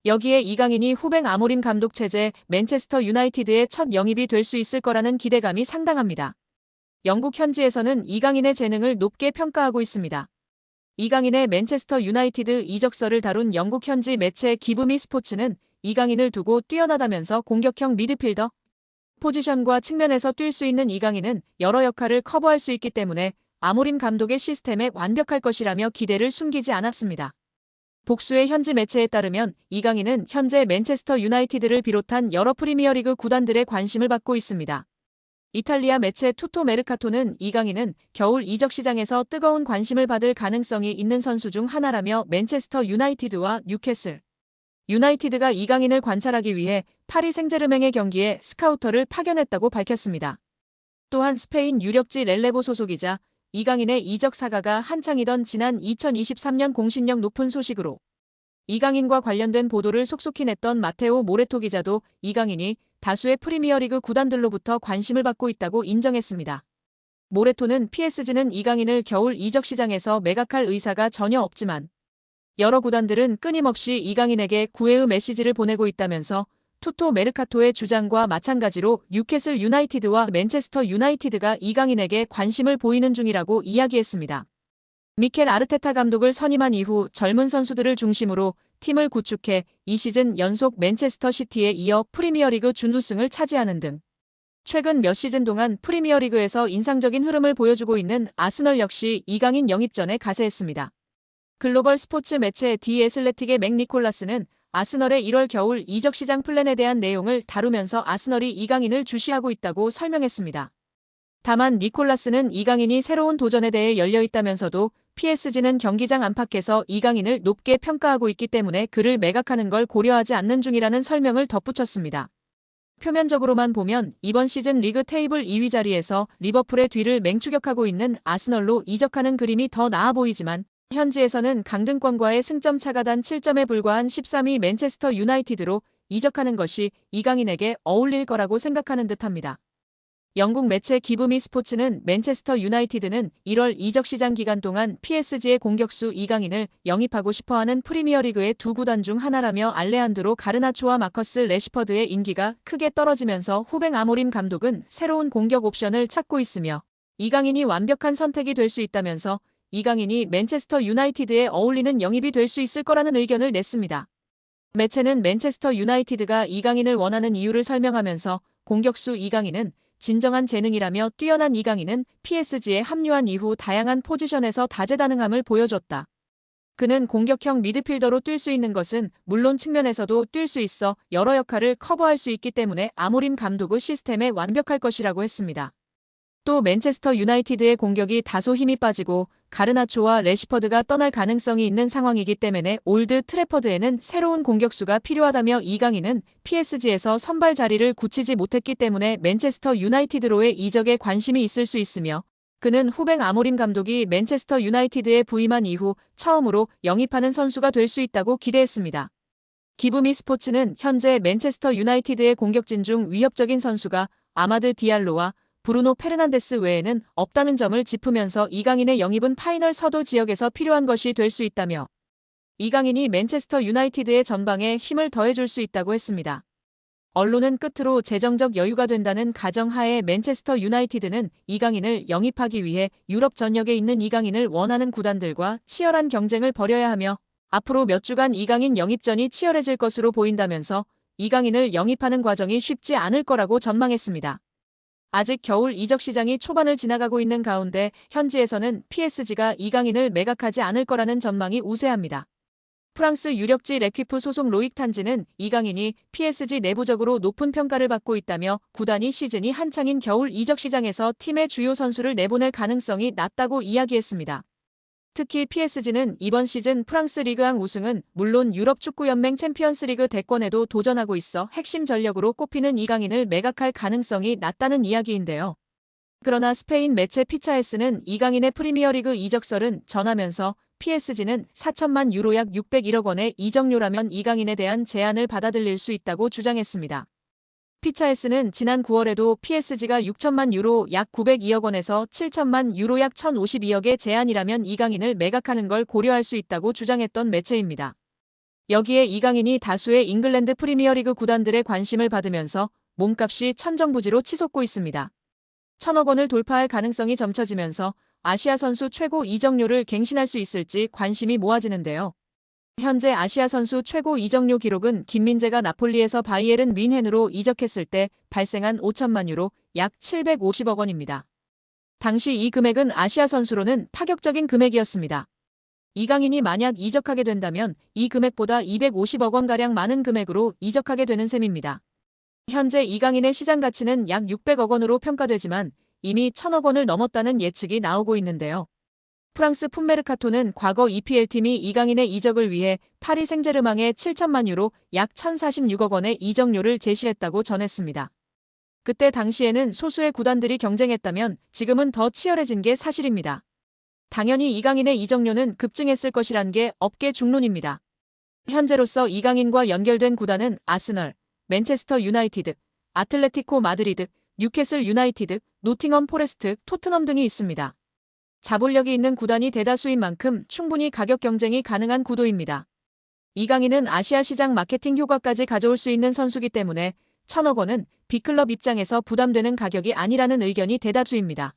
여기에 이강인이 후배 아모림 감독 체제 맨체스터 유나이티드의 첫 영입이 될 수 있을 거라는 기대감이 상당합니다. 영국 현지에서는 이강인의 재능을 높게 평가하고 있습니다. 이강인의 맨체스터 유나이티드 이적설을 다룬 영국 현지 매체 기브미 스포츠는 이강인을 두고 뛰어나다면서 공격형 미드필더 포지션과 측면에서 뛸 수 있는 이강인은 여러 역할을 커버할 수 있기 때문에 아모림 감독의 시스템에 완벽할 것이라며 기대를 숨기지 않았습니다. 복수의 현지 매체에 따르면 이강인은 현재 맨체스터 유나이티드를 비롯한 여러 프리미어리그 구단들의 관심을 받고 있습니다. 이탈리아 매체 투토 메르카토는 이강인은 겨울 이적 시장에서 뜨거운 관심을 받을 가능성이 있는 선수 중 하나라며 맨체스터 유나이티드와 뉴캐슬 유나이티드가 이강인을 관찰하기 위해 파리 생제르맹의 경기에 스카우터를 파견했다고 밝혔습니다. 또한 스페인 유력지 렐레보 소속이자 이강인의 이적 사가가 한창이던 지난 2023년 공신력 높은 소식으로 이강인과 관련된 보도를 속속히 냈던 마테오 모레토 기자도 이강인이 다수의 프리미어리그 구단들로부터 관심을 받고 있다고 인정했습니다. 모레토는 PSG는 이강인을 겨울 이적 시장에서 매각할 의사가 전혀 없지만 여러 구단들은 끊임없이 이강인에게 구애의 메시지를 보내고 있다면서 투토 메르카토의 주장과 마찬가지로 뉴캐슬 유나이티드와 맨체스터 유나이티드가 이강인에게 관심을 보이는 중이라고 이야기했습니다. 미켈 아르테타 감독을 선임한 이후 젊은 선수들을 중심으로 팀을 구축해 이 시즌 연속 맨체스터 시티에 이어 프리미어리그 준우승을 차지하는 등 최근 몇 시즌 동안 프리미어리그에서 인상적인 흐름을 보여주고 있는 아스널 역시 이강인 영입 전에 가세했습니다. 글로벌 스포츠 매체 디 애슬레틱의 맥 니콜라스는 아스널의 1월 겨울 이적 시장 플랜에 대한 내용을 다루면서 아스널이 이강인을 주시하고 있다고 설명했습니다. 다만 니콜라스는 이강인이 새로운 도전에 대해 열려있다면서도 PSG는 경기장 안팎에서 이강인을 높게 평가하고 있기 때문에 그를 매각하는 걸 고려하지 않는 중이라는 설명을 덧붙였습니다. 표면적으로만 보면 이번 시즌 리그 테이블 2위 자리에서 리버풀의 뒤를 맹추격하고 있는 아스널로 이적하는 그림이 더 나아 보이지만 현지에서는 강등권과의 승점 차가 단 7점에 불과한 13위 맨체스터 유나이티드로 이적하는 것이 이강인에게 어울릴 거라고 생각하는 듯합니다. 영국 매체 기브미 스포츠는 맨체스터 유나이티드는 1월 이적 시장 기간 동안 PSG의 공격수 이강인을 영입하고 싶어하는 프리미어리그의 두 구단 중 하나라며 알레한드로 가르나초와 마커스 레시퍼드의 인기가 크게 떨어지면서 후배 아모림 감독은 새로운 공격 옵션을 찾고 있으며 이강인이 완벽한 선택이 될 수 있다면서 이강인이 맨체스터 유나이티드에 어울리는 영입이 될 수 있을 거라는 의견을 냈습니다. 매체는 맨체스터 유나이티드가 이강인을 원하는 이유를 설명하면서 공격수 이강인은 진정한 재능이라며 뛰어난 이강인은 PSG에 합류한 이후 다양한 포지션에서 다재다능함을 보여줬다. 그는 공격형 미드필더로 뛸 수 있는 것은 물론 측면에서도 뛸 수 있어 여러 역할을 커버할 수 있기 때문에 아모림 감독의 시스템에 완벽할 것이라고 했습니다. 또 맨체스터 유나이티드의 공격이 다소 힘이 빠지고 가르나초와 레시퍼드가 떠날 가능성이 있는 상황이기 때문에 올드 트래퍼드에는 새로운 공격수가 필요하다며 이강인은 PSG에서 선발 자리를 굳히지 못했기 때문에 맨체스터 유나이티드로의 이적에 관심이 있을 수 있으며 그는 후배 아모림 감독이 맨체스터 유나이티드에 부임한 이후 처음으로 영입하는 선수가 될 수 있다고 기대했습니다. 기브미 스포츠는 현재 맨체스터 유나이티드의 공격진 중 위협적인 선수가 아마드 디알로와 브루노 페르난데스 외에는 없다는 점을 짚으면서 이강인의 영입은 파이널 서도 지역에서 필요한 것이 될 수 있다며 이강인이 맨체스터 유나이티드의 전방에 힘을 더해줄 수 있다고 했습니다. 언론은 끝으로 재정적 여유가 된다는 가정하에 맨체스터 유나이티드는 이강인을 영입하기 위해 유럽 전역에 있는 이강인을 원하는 구단들과 치열한 경쟁을 벌여야 하며 앞으로 몇 주간 이강인 영입전이 치열해질 것으로 보인다면서 이강인을 영입하는 과정이 쉽지 않을 거라고 전망했습니다. 아직 겨울 이적 시장이 초반을 지나가고 있는 가운데 현지에서는 PSG가 이강인을 매각하지 않을 거라는 전망이 우세합니다. 프랑스 유력지 레퀴프 소속 로익 탄지는 이강인이 PSG 내부적으로 높은 평가를 받고 있다며 구단이 시즌이 한창인 겨울 이적 시장에서 팀의 주요 선수를 내보낼 가능성이 낮다고 이야기했습니다. 특히 PSG는 이번 시즌 프랑스 리그앙 우승은 물론 유럽 축구연맹 챔피언스리그 대권에도 도전하고 있어 핵심 전력으로 꼽히는 이강인을 매각할 가능성이 낮다는 이야기인데요. 그러나 스페인 매체 피차에스는 이강인의 프리미어리그 이적설은 전하면서 PSG는 4천만 유로 약 601억 원의 이적료라면 이강인에 대한 제안을 받아들일 수 있다고 주장했습니다. 피차에스는 지난 9월에도 PSG가 6천만 유로 약 902억 원에서 7천만 유로 약 1,052억의 제안이라면 이강인을 매각하는 걸 고려할 수 있다고 주장했던 매체입니다. 여기에 이강인이 다수의 잉글랜드 프리미어리그 구단들의 관심을 받으면서 몸값이 천정부지로 치솟고 있습니다. 1,000억 원을 돌파할 가능성이 점쳐지면서 아시아 선수 최고 이적료를 갱신할 수 있을지 관심이 모아지는데요. 현재 아시아 선수 최고 이적료 기록은 김민재가 나폴리에서 바이에른 뮌헨으로 이적했을 때 발생한 5천만 유로, 약 750억 원입니다. 당시 이 금액은 아시아 선수로는 파격적인 금액이었습니다. 이강인이 만약 이적하게 된다면 이 금액보다 250억 원가량 많은 금액으로 이적하게 되는 셈입니다. 현재 이강인의 시장 가치는 약 600억 원으로 평가되지만 이미 1,000억 원을 넘었다는 예측이 나오고 있는데요. 프랑스 풋메르카토는 과거 EPL팀이 이강인의 이적을 위해 파리 생제르맹에 7천만 유로, 약 1,046억 원의 이적료를 제시했다고 전했습니다. 그때 당시에는 소수의 구단들이 경쟁했다면 지금은 더 치열해진 게 사실입니다. 당연히 이강인의 이적료는 급증했을 것이란 게 업계 중론입니다. 현재로서 이강인과 연결된 구단은 아스널, 맨체스터 유나이티드, 아틀레티코 마드리드, 뉴캐슬 유나이티드, 노팅엄 포레스트, 토트넘 등이 있습니다. 자본력이 있는 구단이 대다수인 만큼 충분히 가격 경쟁이 가능한 구도입니다. 이강인은 아시아 시장 마케팅 효과까지 가져올 수 있는 선수기 때문에 1,000억 원은 B클럽 입장에서 부담되는 가격이 아니라는 의견이 대다수입니다.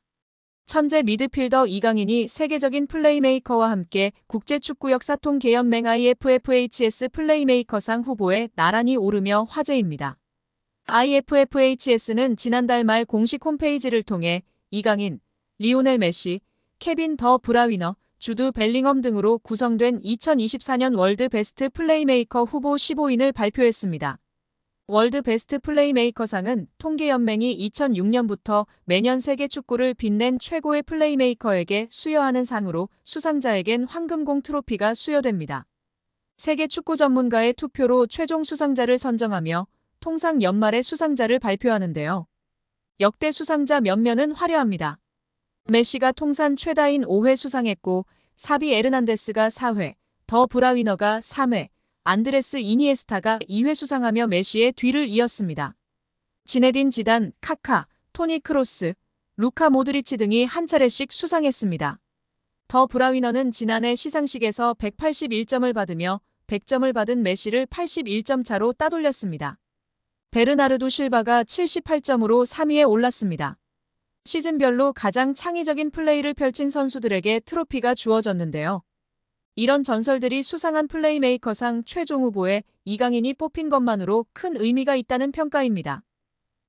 천재 미드필더 이강인이 세계적인 플레이메이커와 함께 국제축구 역사통 계연맹 IFFHS 플레이메이커상 후보에 나란히 오르며 화제입니다. IFFHS는 지난달 말 공식 홈페이지를 통해 이강인, 리오넬 메시, 케빈 더 브라위너, 주드 벨링엄 등으로 구성된 2024년 월드 베스트 플레이메이커 후보 15인을 발표했습니다. 월드 베스트 플레이메이커상은 통계연맹이 2006년부터 매년 세계 축구를 빛낸 최고의 플레이메이커에게 수여하는 상으로 수상자에겐 황금공 트로피가 수여됩니다. 세계 축구 전문가의 투표로 최종 수상자를 선정하며 통상 연말에 수상자를 발표하는데요. 역대 수상자 면면은 화려합니다. 메시가 통산 최다인 5회 수상했고 사비 에르난데스가 4회, 더 브라위너가 3회, 안드레스 이니에스타가 2회 수상하며 메시의 뒤를 이었습니다. 지네딘 지단, 카카, 토니 크로스, 루카 모드리치 등이 한 차례씩 수상했습니다. 더 브라위너는 지난해 시상식에서 181점을 받으며 100점을 받은 메시를 81점 차로 따돌렸습니다. 베르나르도 실바가 78점으로 3위에 올랐습니다. 시즌별로 가장 창의적인 플레이를 펼친 선수들에게 트로피가 주어졌는데요. 이런 전설들이 수상한 플레이메이커상 최종 후보에 이강인이 뽑힌 것만으로 큰 의미가 있다는 평가입니다.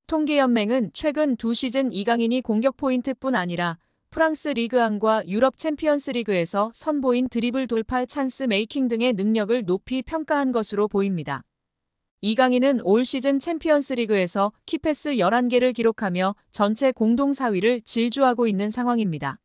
통계연맹은 최근 2시즌 이강인이 공격 포인트뿐 아니라 프랑스 리그1과 유럽 챔피언스 리그에서 선보인 드리블 돌파 찬스 메이킹 등의 능력을 높이 평가한 것으로 보입니다. 이강인은 올 시즌 챔피언스 리그에서 키패스 11개를 기록하며 전체 공동 4위를 질주하고 있는 상황입니다.